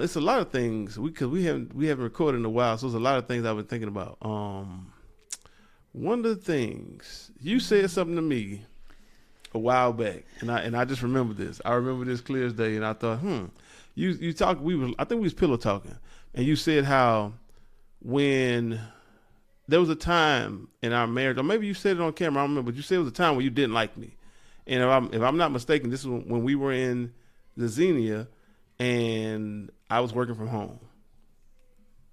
it's a lot of things because we haven't recorded in a while, so there's a lot of things I've been thinking about. One of the things you said something to me a while back, and I just remember this. I remember this clear as day, and I thought, you talk. I think we was pillow talking, and you said how when there was a time in our marriage, or maybe you said it on camera, I don't remember, but you said it was a time when you didn't like me. And if I'm not mistaken, this is when we were in the Xenia and I was working from home.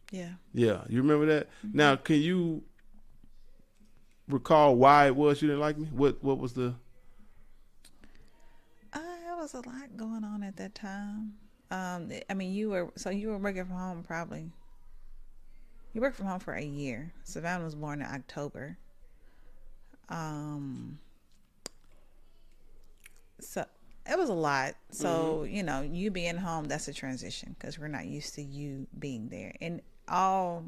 Yeah. Yeah, you remember that? Mm-hmm. Now, can you recall why it was you didn't like me? What was the... There was a lot going on at that time. I mean, you were working from home probably. You worked from home for a year. Savannah was born in October. So it was a lot. So, you being home, that's a transition because we're not used to you being there. And all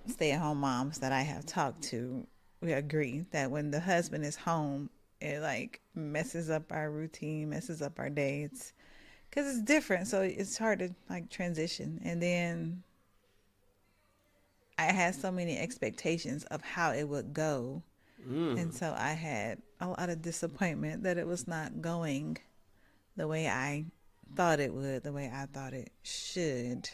stay-at-home moms that I have talked to, we agree that when the husband is home, it like messes up our routine, messes up our days because it's different. So it's hard to like transition. And then I had so many expectations of how it would go. And so I had a lot of disappointment that it was not going the way I thought it would, the way I thought it should.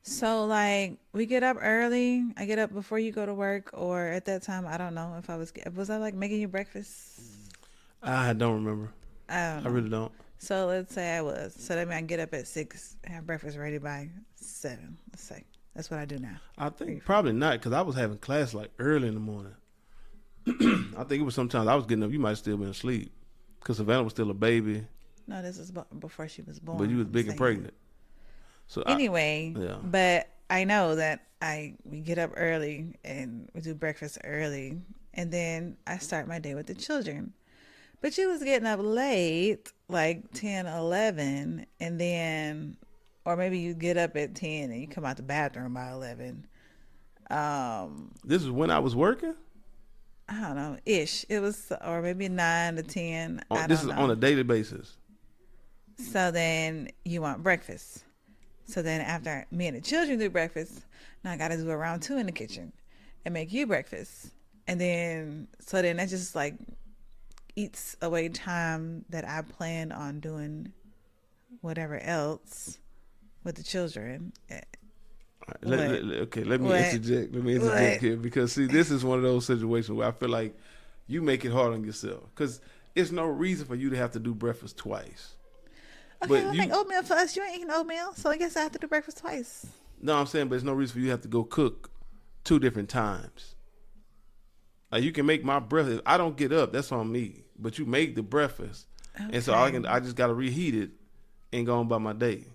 So like we get up early. I get up before you go to work, or at that time, I don't know if was I like making you breakfast? I don't remember. I don't know. I really don't. So let's say I was. So that means I get up at 6, have breakfast ready by 7. Let's say that's what I do now. I think probably not because I was having class like early in the morning. I think it was sometimes I was getting up. You might still been asleep because Savannah was still a baby. No, this is before she was born. But you was big and pregnant. So anyway, but I know that we get up early and we do breakfast early, and then I start my day with the children. But you was getting up late, like 10, 11, and then, or maybe you get up at 10 and you come out the bathroom by 11. This is when I was working? I don't know, ish. It was, or maybe 9 to 10. This is on a daily basis. So then you want breakfast. So then after me and the children do breakfast, now I got to do a round 2 in the kitchen and make you breakfast. And then, so then that just like eats away time that I plan on doing whatever else with the children. Let me interject here because see, this is one of those situations where I feel like you make it hard on yourself because it's no reason for you to have to do breakfast twice. Okay, but I'll make oatmeal for us. You ain't eating oatmeal, so I guess I have to do breakfast twice. No, I'm saying, but there's no reason for you to have to go cook 2 different times. Like you can make my breakfast. If I don't get up, that's on me. But you make the breakfast, and so I just gotta reheat it and go on by my day.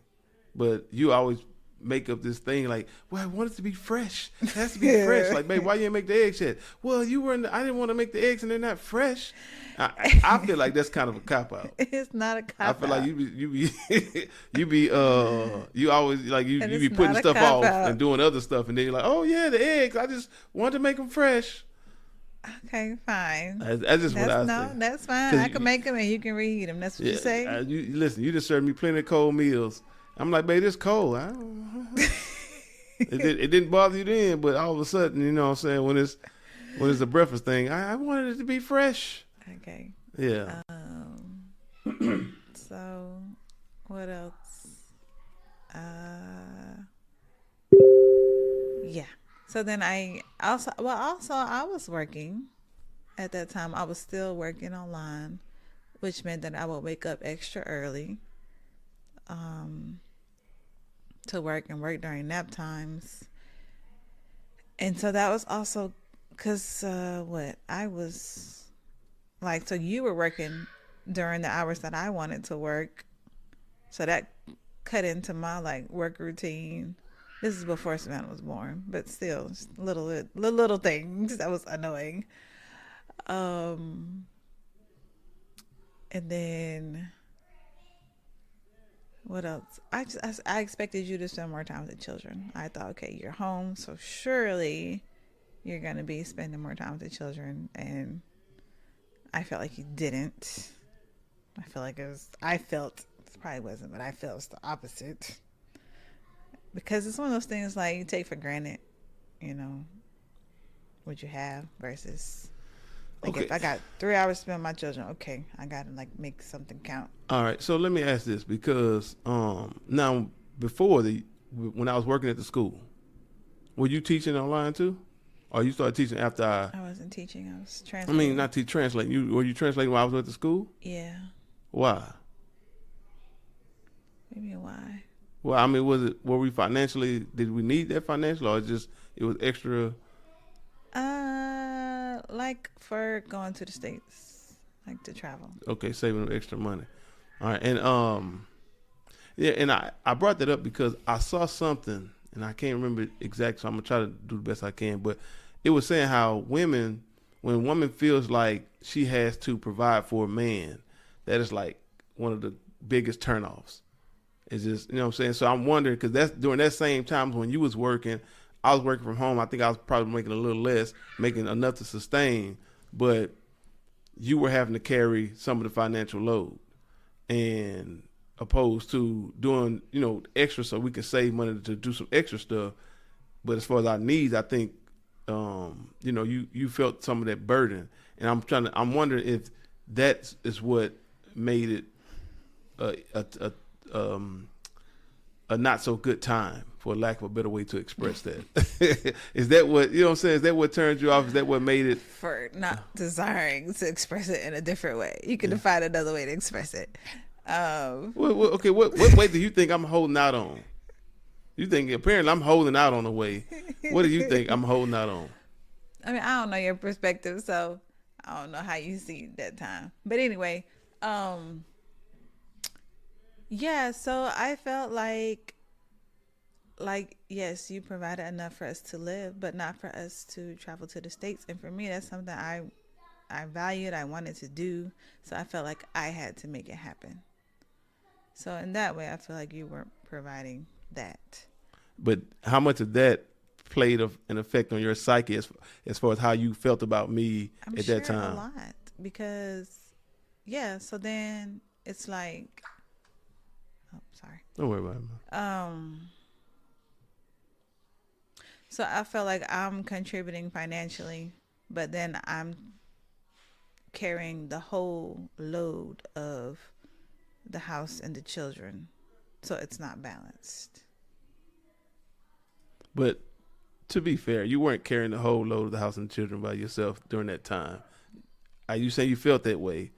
But you always make up this thing like, well, I want it to be fresh. It has to be fresh. Like, babe, why you didn't make the eggs yet? Well, I didn't want to make the eggs and they're not fresh. I feel like that's kind of a cop out. It's not a cop out. I feel like you always like you be putting stuff off and doing other stuff, and then you're like, oh yeah, the eggs. I just wanted to make them fresh. Okay, fine. That's just what I say. No, that's fine. I can make them and you can reheat them. That's what you say. Listen, you just served me plenty of cold meals. I'm like, babe, it's cold. It didn't bother you then, but all of a sudden, you know what I'm saying, when it's a breakfast thing, I wanted it to be fresh. Okay. Yeah. So, what else? Yeah. So then I was working at that time. I was still working online, which meant that I would wake up extra early to work and work during nap times. And so that was also because I was like, so you were working during the hours that I wanted to work. So that cut into my like work routine. This is before Savannah was born, but still, little things that was annoying. And then what else? I expected you to spend more time with the children. I thought, okay, you're home, so surely you're gonna be spending more time with the children, and I felt like you didn't. I feel like it was. I felt it probably wasn't, but I felt it's the opposite because it's one of those things like you take for granted, you know, what you have versus like Okay. if I got 3 hours to spend with my children, okay, I gotta like make something count. All right. So let me ask this because now before the when I was working at the school, were you teaching online too, or you started teaching after I? I wasn't teaching; I was I mean, translating. not to translate. You were you translating while I was at the school? Yeah, Why? maybe why? Well, I mean, was it were we financially? Did we need that financial, or it was extra? Like for going to the states, like to travel. Okay, saving extra money. All right, and yeah, and I brought that up because I saw something, and I can't remember exactly. So I'm gonna try to do the best I can. But it was saying how women, when a woman feels like she has to provide for a man, that is like one of the biggest turnoffs. It's just, you know what I'm saying? So I'm wondering, because that's during that same time when you was working, I was working from home. I think I was probably making a little less, making enough to sustain, but you were having to carry some of the financial load, and opposed to doing, extra so we can save money to do some extra stuff. But as far as our needs, I think, you felt some of that burden, and I'm wondering if that is what made it a a not so good time, for lack of a better way to express that. Is that what, you know what I'm saying? Is that what turned you off? Is that what made it? For not desiring to express it in a different way. You can Yeah. find another way to express it. Okay, what way do you think I'm holding out on? You think apparently I'm holding out on a way. What do you think I'm holding out on? I mean, I don't know your perspective, so I don't know how you see that time. But anyway, um, yeah, so I felt like yes, you provided enough for us to live, but not for us to travel to the States. And for me, that's something I valued, I wanted to do. So I felt like I had to make it happen. So in that way, I feel like you weren't providing that. But how much of that played an effect on your psyche as far as how you felt about me I'm at sure that a time? lot because yeah, so then it's like oh sorry. Don't worry about it, man. Um so I felt like I'm contributing financially, but then I'm carrying the whole load of the house and the children. So it's not balanced. But to be fair, you weren't carrying the whole load of the house and the children by yourself during that time. You say you felt that way,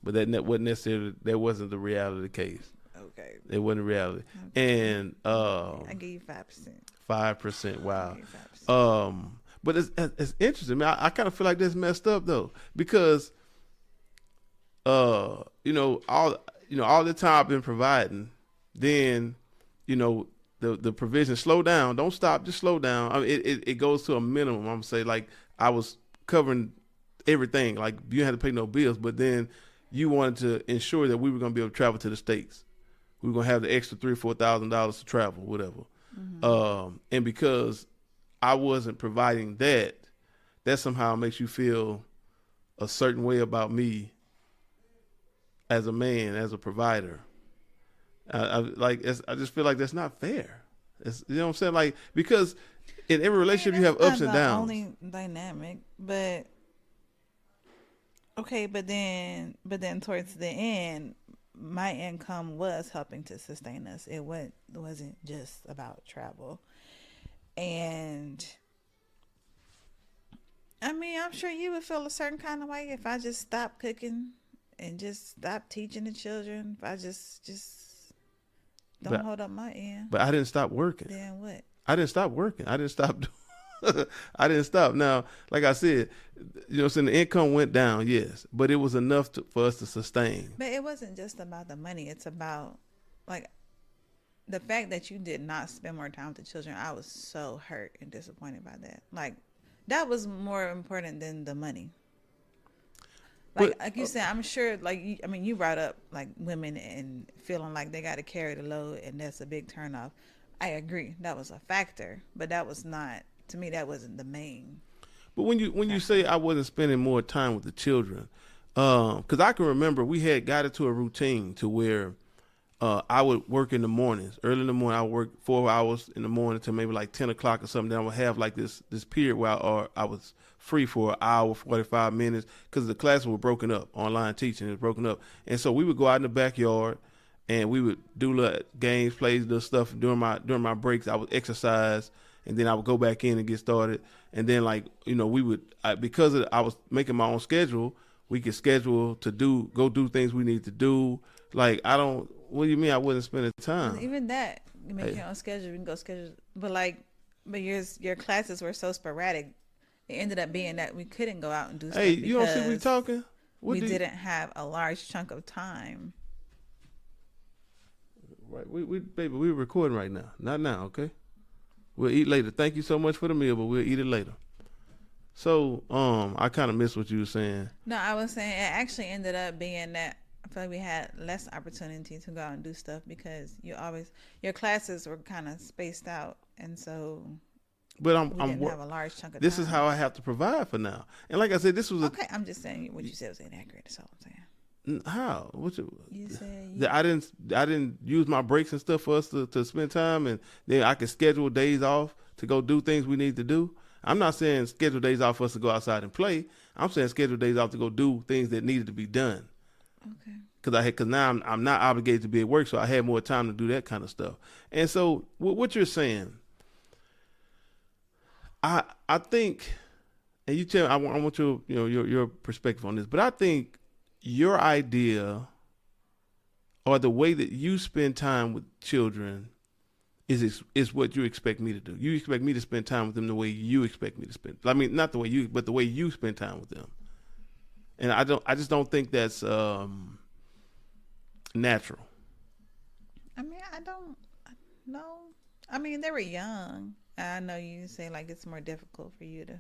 but wasn't necessarily, that wasn't the reality of the case. Okay. It wasn't reality. Okay. And I give you 5%. 5%. I Wow. give you 5%. But it's interesting. Man, I kind of feel like that's messed up though, because all the time I've been providing, then you know the provision slow down, don't stop, just slow down. I mean, it goes to a minimum. I'm gonna say, like, I was covering everything, like you had to pay no bills, but then you wanted to ensure that we were gonna be able to travel to the States. We were gonna have the extra $3,000 or $4,000 to travel, whatever. And because I wasn't providing that, that somehow makes you feel a certain way about me as a man, as a provider. I just feel like that's not fair. You know what I'm saying? Like, because in every I mean, relationship you that's have ups not and the downs. only dynamic, but okay, but then towards the end, my income was helping to sustain us. Wasn't just about travel. And I mean, I'm sure you would feel a certain kind of way if I just stopped cooking and just stopped teaching the children. If I just don't But hold up my end, but I didn't stop working. then what? I didn't stop working. I didn't stop. I didn't stop. Now, like I said, saying the income went down, yes, but it was enough for us to sustain. But it wasn't just about the money. It's about like the fact that you did not spend more time with the children. I was so hurt and disappointed by that. Like that was more important than the money. But Like you said, I'm sure. I mean, you brought up like women and feeling like they got to carry the load, and that's a big turnoff. I agree, that was a factor, but that was not to me. That wasn't the main when you factor. say I wasn't spending more time with the children, Because I can remember we had got into a routine to where I would work in the mornings. Early in the morning, I would work 4 hours in the morning to maybe like 10 o'clock or something. Then I would have like this period where I was free for an hour, 45 minutes, because the classes were broken up. Online teaching is broken up, and so we would go out in the backyard and we would do little games, plays, little stuff during my breaks. I would exercise, and then I would go back in and get started. And then like we would because I was making my own schedule. We could schedule to go do things we need to do. Like I don't. What do you mean I wasn't spending time? Even that, you make Hey, your own schedule. You can go schedule, but your classes were so sporadic. It ended up being that we couldn't go out and do hey, stuff you don't see we because talking? What we do you, didn't have a large chunk of time. right? We baby, we're recording right now. Not now, okay? We'll eat later. Thank you so much for the meal, but we'll eat it later. So, I kind of missed what you were saying. No, I was saying it actually ended up being that I feel like we had less opportunity to go out and do stuff because your classes were kind of spaced out, and so But we didn't have a large chunk of this is time. how I have to provide for now. And like I said, this was Okay, I'm just saying what you said was inaccurate. That's all I'm saying. how? You said That I didn't use my breaks and stuff for us to spend time, and then I could schedule days off to go do things we need to do. I'm not saying schedule days off for us to go outside and play. I'm saying schedule days off to go do things that needed to be done. okay. Because now I'm not obligated to be at work, so I had more time to do that kind of stuff. And so what you're saying, I think, and you tell me, I want your perspective on this, but I think your idea or the way that you spend time with children is what you expect me to do. You expect me to spend time with them the way you expect me to spend. I mean, not the way you, but the way you spend time with them. And I just don't think that's natural. I mean, I don't know. I mean, they were young. I know you say like it's more difficult for you to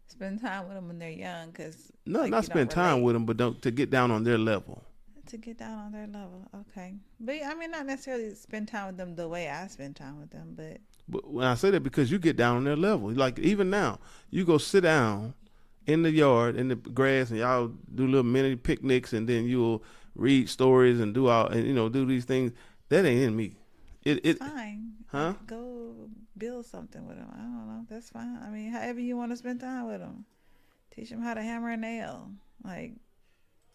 spend time with them when they're young because No, like not you don't spend time relate with them, but don't to get down on their level. to get down on their level. Okay, but I mean, not necessarily spend time with them the way I spend time with them, but But when I say that, because you get down on their level, like even now, you go sit down in the yard in the grass, and y'all do little mini picnics, and then you'll read stories and do these things. That ain't in me. It fine. huh? Go build something with them. I don't know. That's fine. I mean, however you want to spend time with them, teach them how to hammer a nail. Like,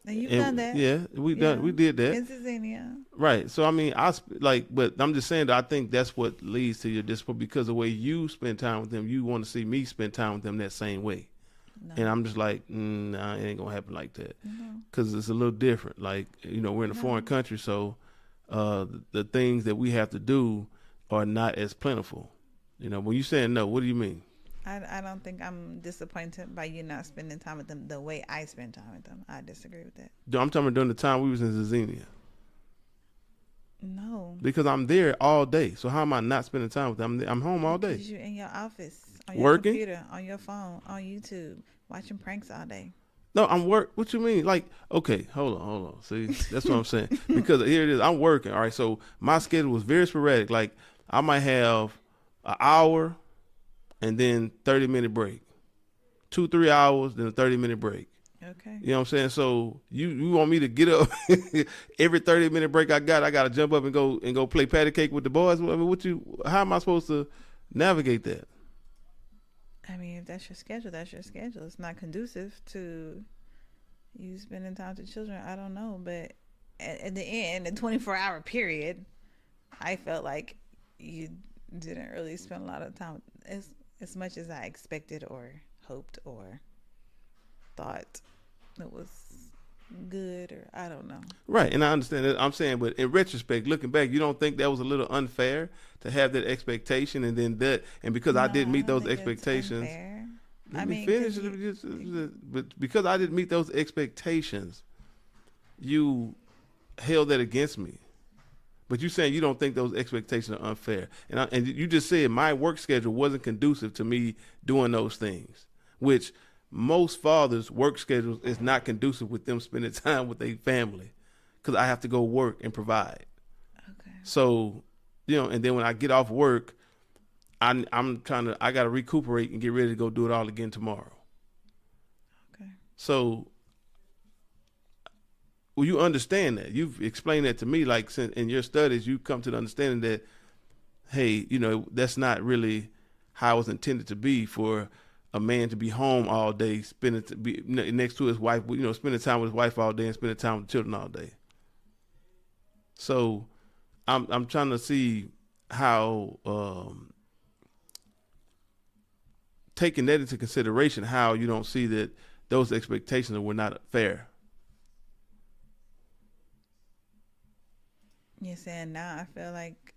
and you've done And that. yeah, we did that. In Zazania. Right. So I mean, but I'm just saying that I think that's what leads to your discipline because the way you spend time with them, you want to see me spend time with them that same way. No. And I'm just like, nah, it ain't gonna happen like that No. because it's a little different. Like we're in a foreign country, so the things that we have to do are not as plentiful. When you saying no, what do you mean? I don't think I'm disappointed by you not spending time with them the way I spend time with them. I disagree with that. I'm talking about during the time we was in Zazenia No. because I'm there all day. So how am I not spending time with them? I'm home all day Because you're in your office, on your working. computer, on your phone, on YouTube, watching pranks all day. No, I'm work. What you mean? Like, okay, hold on. See, that's what I'm saying. Because here it is. I'm working. All right. So my schedule was very sporadic. Like I might have an hour and then 30-minute break, 2-3 hours, then a 30-minute break. Okay. You know what I'm saying? So you want me to get up every 30-minute break I got to jump up and go play patty cake with the boys? I mean, how am I supposed to navigate that? I mean, if that's your schedule, that's your schedule. It's not conducive to you spending time with children. I don't know, but at the end, the 24-hour period, I felt like you didn't really spend a lot of time as much as I expected or hoped or thought it was good, or I don't know. Right, and I understand that. I'm saying, but in retrospect, looking back, you don't think that was a little unfair to have that expectation, and then because I No, didn't I meet don't those think it's expectations. unfair. Let I me mean, finish. 'cause But because I didn't meet those expectations, you held that against me. But you saying you don't think those expectations are unfair, and you just said my work schedule wasn't conducive to me doing those things, which most fathers' work schedules is not conducive with them spending time with their family, because I have to go work and provide. Okay. So, and then when I get off work, I got to recuperate and get ready to go do it all again tomorrow. Okay. So well, you understand that. You've explained that to me. Like since in your studies, you come to the understanding that, hey, that's not really how it was intended to be for a man to be home all day, spending to be next to his wife. Spending time with his wife all day and spending time with the children all day. So I'm trying to see how taking that into consideration, how you don't see that those expectations were not fair. You're saying now I feel like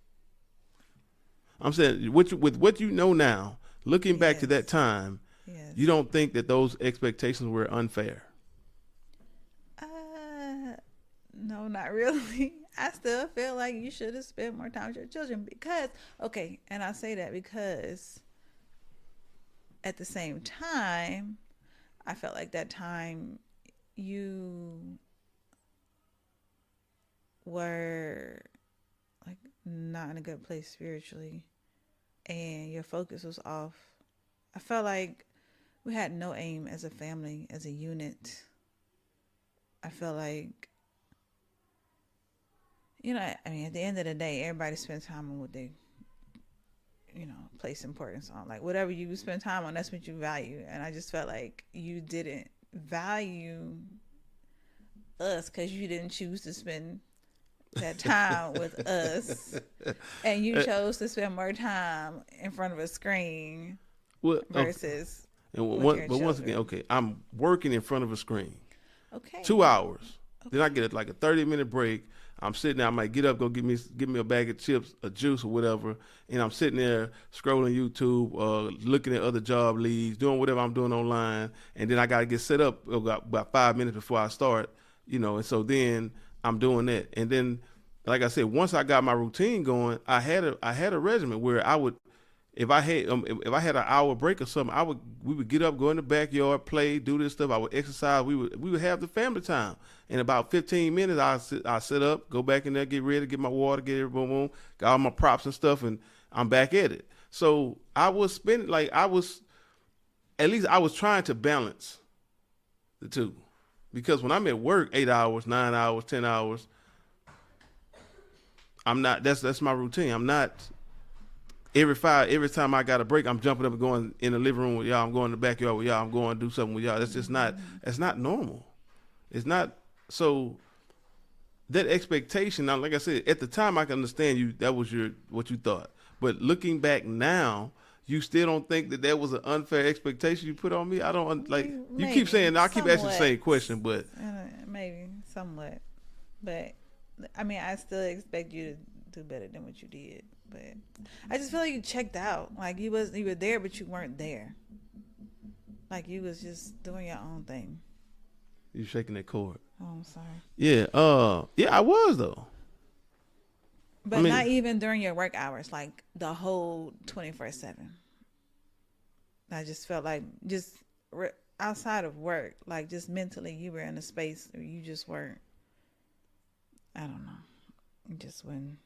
I'm saying with what you know now, looking back to that yes, time, you yes. don't think that those expectations were unfair. Uh, no, not really. I still feel like you should have spent more time with your children because, okay, and I say that because at the same time, I felt like that time you were like not in a good place spiritually and your focus was off. I felt like we had no aim as a family, as a unit. I felt like, I mean, at the end of the day, everybody spends time on what they, place importance on. Like, whatever you spend time on, that's what you value. And I just felt like you didn't value us because you didn't choose to spend that time with us. And you chose to spend more time in front of a screen Well, okay. versus And with your but once again, children. okay, I'm working in front of a screen, Okay. 2 hours. Then I Okay. get like a 30-minute break. I'm sitting there. I might get up, go give me a bag of chips, a juice, or whatever, and I'm sitting there scrolling YouTube, looking at other job leads, doing whatever I'm doing online, and then I got to get set up about 5 minutes before I start, and so then I'm doing that, and then, like I said, once I got my routine going, I had a regimen where I would if I had an hour break or something, we would get up, go in the backyard, play, do this stuff. I would exercise. We would have the family time. In about 15 minutes, I sit up, go back in there, get ready, get my water, get it, boom, boom, got all my props and stuff, and I'm back at it. So I was spending like I was at least I was trying to balance the two, because when I'm at work 8 hours, 9 hours, 10 hours, I'm not. That's my routine. I'm not every time I got a break, I'm jumping up and going in the living room with y'all. I'm going in the backyard with y'all. I'm going to do something with y'all. That's just not. Mm-hmm. That's not normal. It's not. So that expectation. Now, like I said, at the time, I can understand you. That was what you thought. But looking back now, you still don't think that was an unfair expectation you put on me. I don't like. You keep Maybe, saying I keep asking the somewhat. same question, but Maybe, somewhat. But, I mean, I still expect you to do better than what you did. But I just feel like you checked out. Like you were there, but you weren't there. Like you was just doing your own thing. you shaking that cord. Oh, I'm sorry. Yeah. Yeah, I was though. I But not mean, even during your work hours, like the whole 24/7. I just felt like just outside of work, like just mentally, you were in a space where you just weren't. I don't know. You just wouldn't.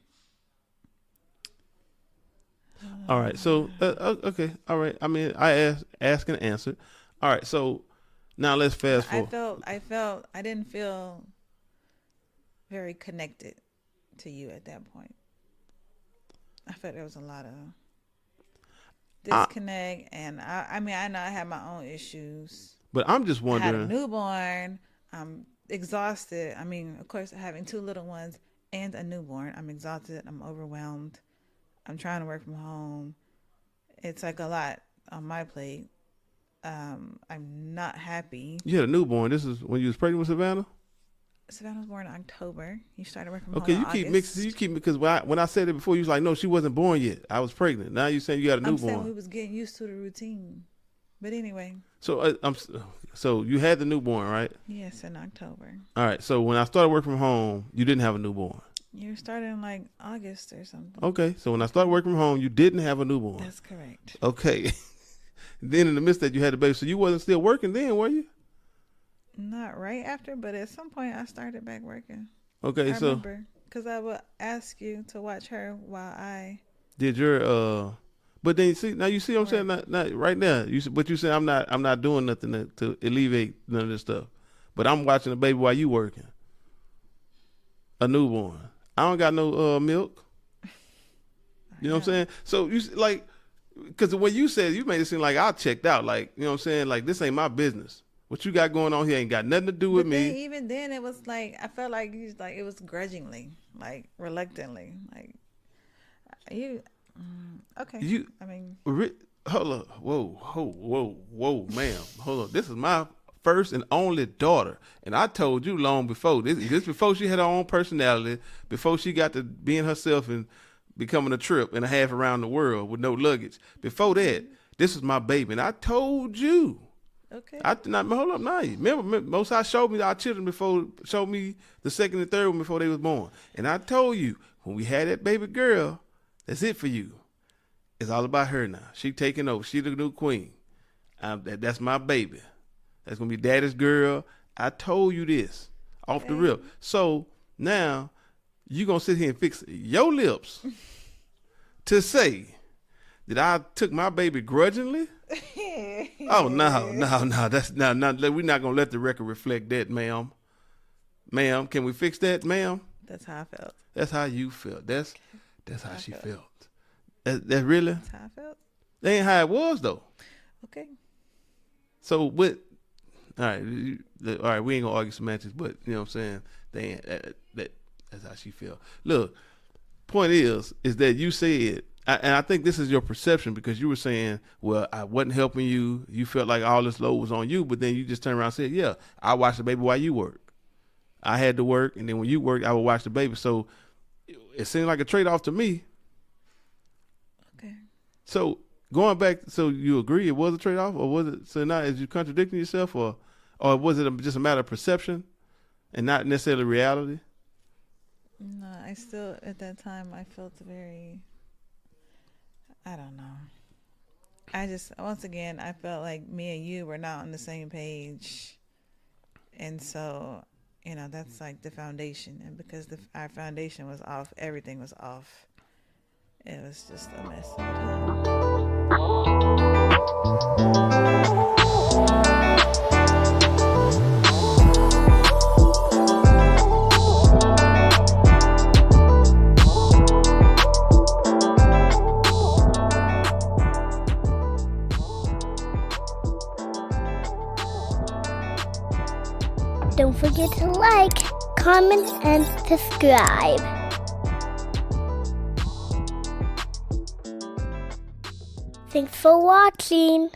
all right. So okay. All right. I mean, I asked and answered. All right. So now let's But fast forward. I didn't feel very connected to you at that point. I felt there was a lot of I, disconnect, and I mean, I know I had my own issues. but I'm just I had a wondering. newborn. I'm exhausted. I mean, of course, having two little ones and a newborn, I'm exhausted. I'm overwhelmed. I'm trying to work from home. It's like a lot on my plate. I'm not happy. You had a newborn. This is when you was pregnant with Savannah. Savannah was born in October. He started working from Okay, home in you keep mixing. You August. keep because when I said it before, you was like, no, she wasn't born yet. I was pregnant. Now you saying you got a I'm saying newborn. we was getting used to the routine. But anyway, So so you had the newborn, right? yes, in October. All right. So when I started working from home, you didn't have a newborn. You started in like August or something. Okay. So when I started working from home, you didn't have a newborn. That's correct. Okay. Then in the midst that you had the baby, so you wasn't still working then, were you? Not right after, but at some point I started back working. Okay. I So remember because I would ask you to watch her while I did your but then you see now you see what I'm saying, work. not right now but you say I'm not doing nothing to alleviate none of this stuff, but I'm watching the baby while you working. a newborn. I don't got no milk. You know what I'm saying? So you like, because the way you said, you made it seem like I checked out. Like, you know what I'm saying? Like, this ain't my business. What you got going on here ain't got nothing to do with But then, me. even then, it was like I felt like you like it was grudgingly, like reluctantly, like you. Okay, You, I mean, hold up, whoa, ma'am, hold up. This is my first and only daughter, and I told you long before this before she had her own personality, before she got to being herself and becoming a trip and a half around the world with no luggage. Before that, this is my baby, and I told you. okay, I not hold up now. Remember, Most High showed me our children before, showed me the second and third one before they was born, and I told you when we had that baby girl, that's it for you. It's all about her now. She taking over. She the new queen. That's my baby. That's gonna be daddy's girl. I told you this off the rip. So now you gonna sit here and fix your lips to say that I took my baby grudgingly? Oh no. That's not. We're not gonna let the record reflect that, ma'am. Ma'am, can we fix that, ma'am? that's how I felt. That's how you felt. That's how she felt. That really? That's how I felt. That ain't how it was though. Okay, So what? All right, all right. We ain't gonna argue semantics, but you know what I'm saying. They ain't, that's how she feel. Look, point is that you said, and I think this is your perception because you were saying, well, I wasn't helping you. You felt like all this load was on you, but then you just turned around and said, yeah, I watched the baby while you work. I had to work, and then when you worked, I would watch the baby. So it seemed like a trade-off to me. okay. So going back, so you agree it was a trade-off, or was it? So now, is you contradicting yourself, or was it just a matter of perception, and not necessarily reality? No, I still at that time I felt very. I don't know. I just once again I felt like me and you were not on the same page, and so that's like the foundation, and because our foundation was off, everything was off. It was just a mess. Don't forget to like, comment, and subscribe. Thanks for watching.